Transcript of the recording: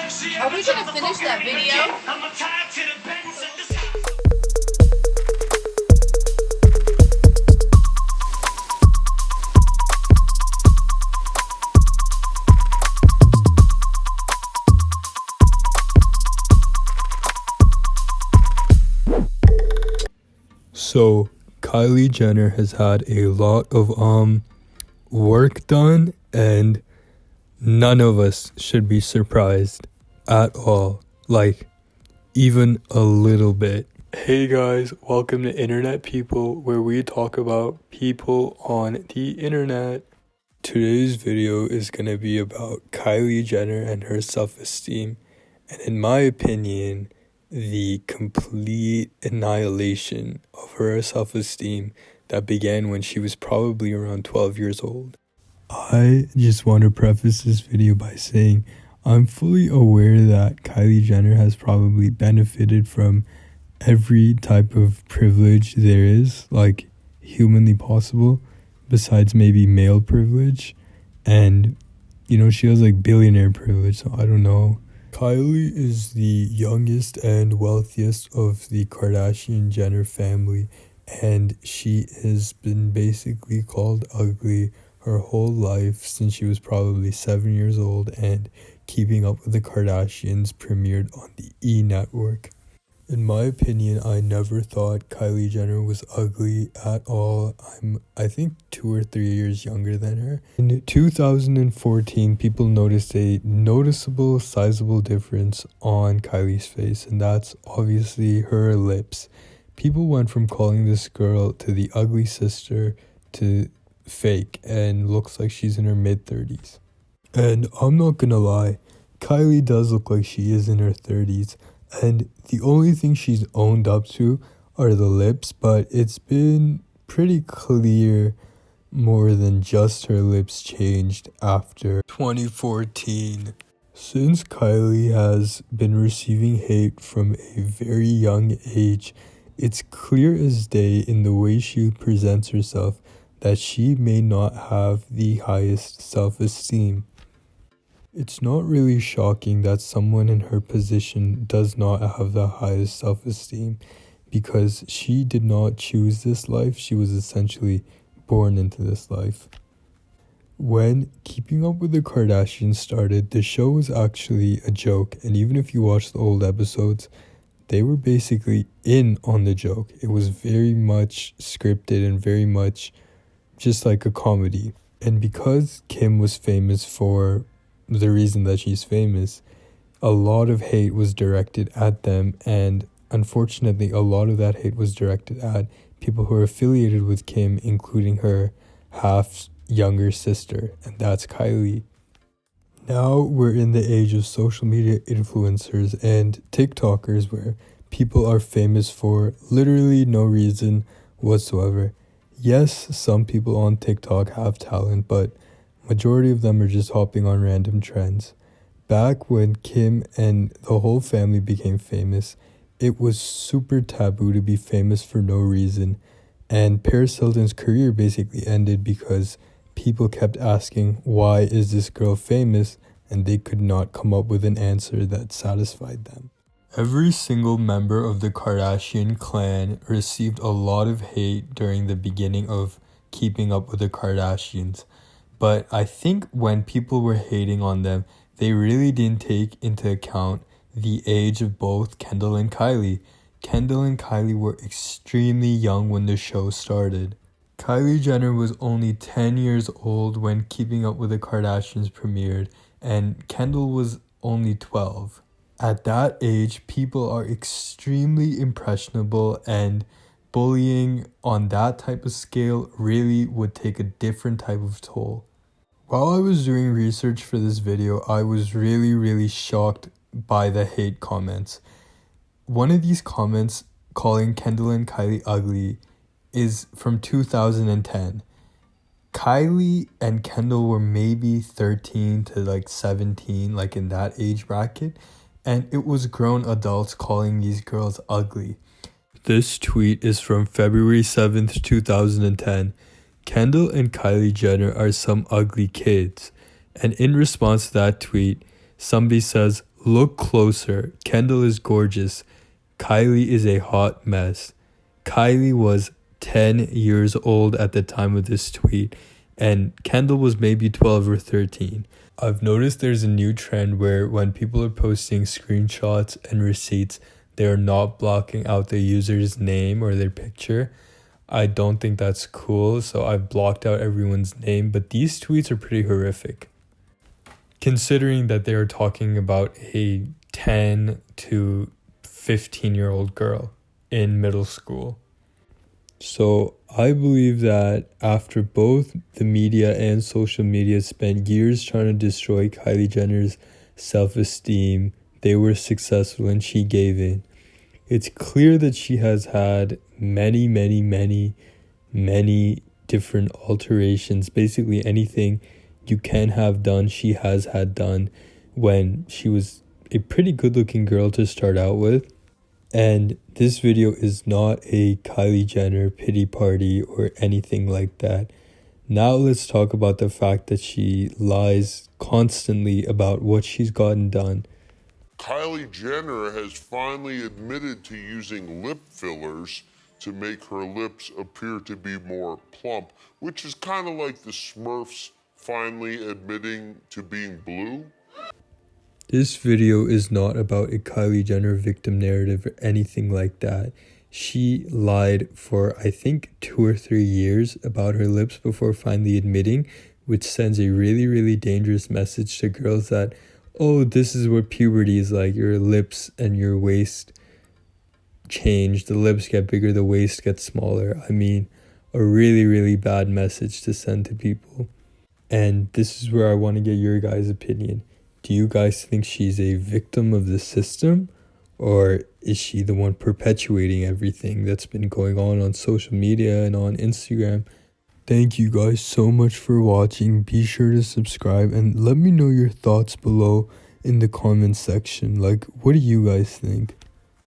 Are we gonna finish that video? So Kylie Jenner has had a lot of work done, and none of us should be surprised at all, like even a little bit. Hey guys, welcome to Internet People, where we talk about people on the internet. Today's video is gonna be about Kylie Jenner and her self-esteem, and in my opinion, the complete annihilation of her self-esteem that began when she was probably around 12 years old. I just want to preface this video by saying I'm fully aware that Kylie Jenner has probably benefited from every type of privilege there is, like humanly possible, besides maybe male privilege. And, she has like billionaire privilege, so I don't know. Kylie is the youngest and wealthiest of the Kardashian-Jenner family, and she has been basically called ugly her whole life since she was probably 7 years old, and Keeping Up with the Kardashians premiered on the E! Network. In my opinion, I never thought Kylie Jenner was ugly at all. I think 2 or 3 years younger than her. In 2014, people noticed a noticeable, sizable difference on Kylie's face, and that's obviously her lips. People went from calling this girl to the ugly sister to fake, and looks like she's in her mid-30s. And I'm not gonna lie, Kylie does look like she is in her 30s. And the only thing she's owned up to are the lips, but it's been pretty clear more than just her lips changed after 2014. Since Kylie has been receiving hate from a very young age, it's clear as day in the way she presents herself that she may not have the highest self-esteem. It's not really shocking that someone in her position does not have the highest self-esteem, because she did not choose this life. She was essentially born into this life. When Keeping Up with the Kardashians started, the show was actually a joke, and even if you watch the old episodes, they were basically in on the joke. It was very much scripted and very much just like a comedy. And because Kim was famous for the reason that she's famous, a lot of hate was directed at them, and unfortunately a lot of that hate was directed at people who are affiliated with Kim, including her half younger sister, and that's Kylie. Now we're in the age of social media influencers and TikTokers, where people are famous for literally no reason whatsoever. Yes, some people on TikTok have talent, but majority of them are just hopping on random trends. Back when Kim and the whole family became famous, it was super taboo to be famous for no reason. And Paris Hilton's career basically ended because people kept asking, why is this girl famous? And they could not come up with an answer that satisfied them. Every single member of the Kardashian clan received a lot of hate during the beginning of Keeping Up with the Kardashians. But I think when people were hating on them, they really didn't take into account the age of both Kendall and Kylie. Kendall and Kylie were extremely young when the show started. Kylie Jenner was only 10 years old when Keeping Up with the Kardashians premiered, and Kendall was only 12. At that age, people are extremely impressionable, and bullying on that type of scale really would take a different type of toll. While I was doing research for this video, I was really shocked by the hate comments. One of these comments calling Kendall and Kylie ugly is from 2010. Kylie and Kendall were maybe 13 to 17, in that age bracket, and it was grown adults calling these girls ugly. This tweet is from February 7th, 2010. Kendall and Kylie Jenner are some ugly kids. And in response to that tweet, somebody says, Look closer. Kendall is gorgeous. Kylie is a hot mess. Kylie was 10 years old at the time of this tweet, and Kendall was maybe 12 or 13. I've noticed there's a new trend where when people are posting screenshots and receipts, they are not blocking out the user's name or their picture. I don't think that's cool, so I've blocked out everyone's name, but these tweets are pretty horrific, considering that they are talking about a 10 to 15-year-old girl in middle school. So I believe that after both the media and social media spent years trying to destroy Kylie Jenner's self-esteem, they were successful and she gave in. It's clear that she has had many different alterations. Basically anything you can have done, she has had done when she was a pretty good looking girl to start out with. And this video is not a Kylie Jenner pity party or anything like that. Now let's talk about the fact that she lies constantly about what she's gotten done. Kylie Jenner has finally admitted to using lip fillers to make her lips appear to be more plump, which is kind of like the Smurfs finally admitting to being blue. This video is not about a Kylie Jenner victim narrative or anything like that. She lied for I think 2 or 3 years about her lips before finally admitting, which sends a really dangerous message to girls that, oh, this is what puberty is like. Your lips and your waist change. The lips get bigger, the waist gets smaller. I mean, a really bad message to send to people. And this is where I want to get your guys' opinion. Do you guys think she's a victim of the system? Or is she the one perpetuating everything that's been going on social media and on Instagram? Thank you guys so much for watching. Be sure to subscribe and let me know your thoughts below in the comment section. Like, what do you guys think?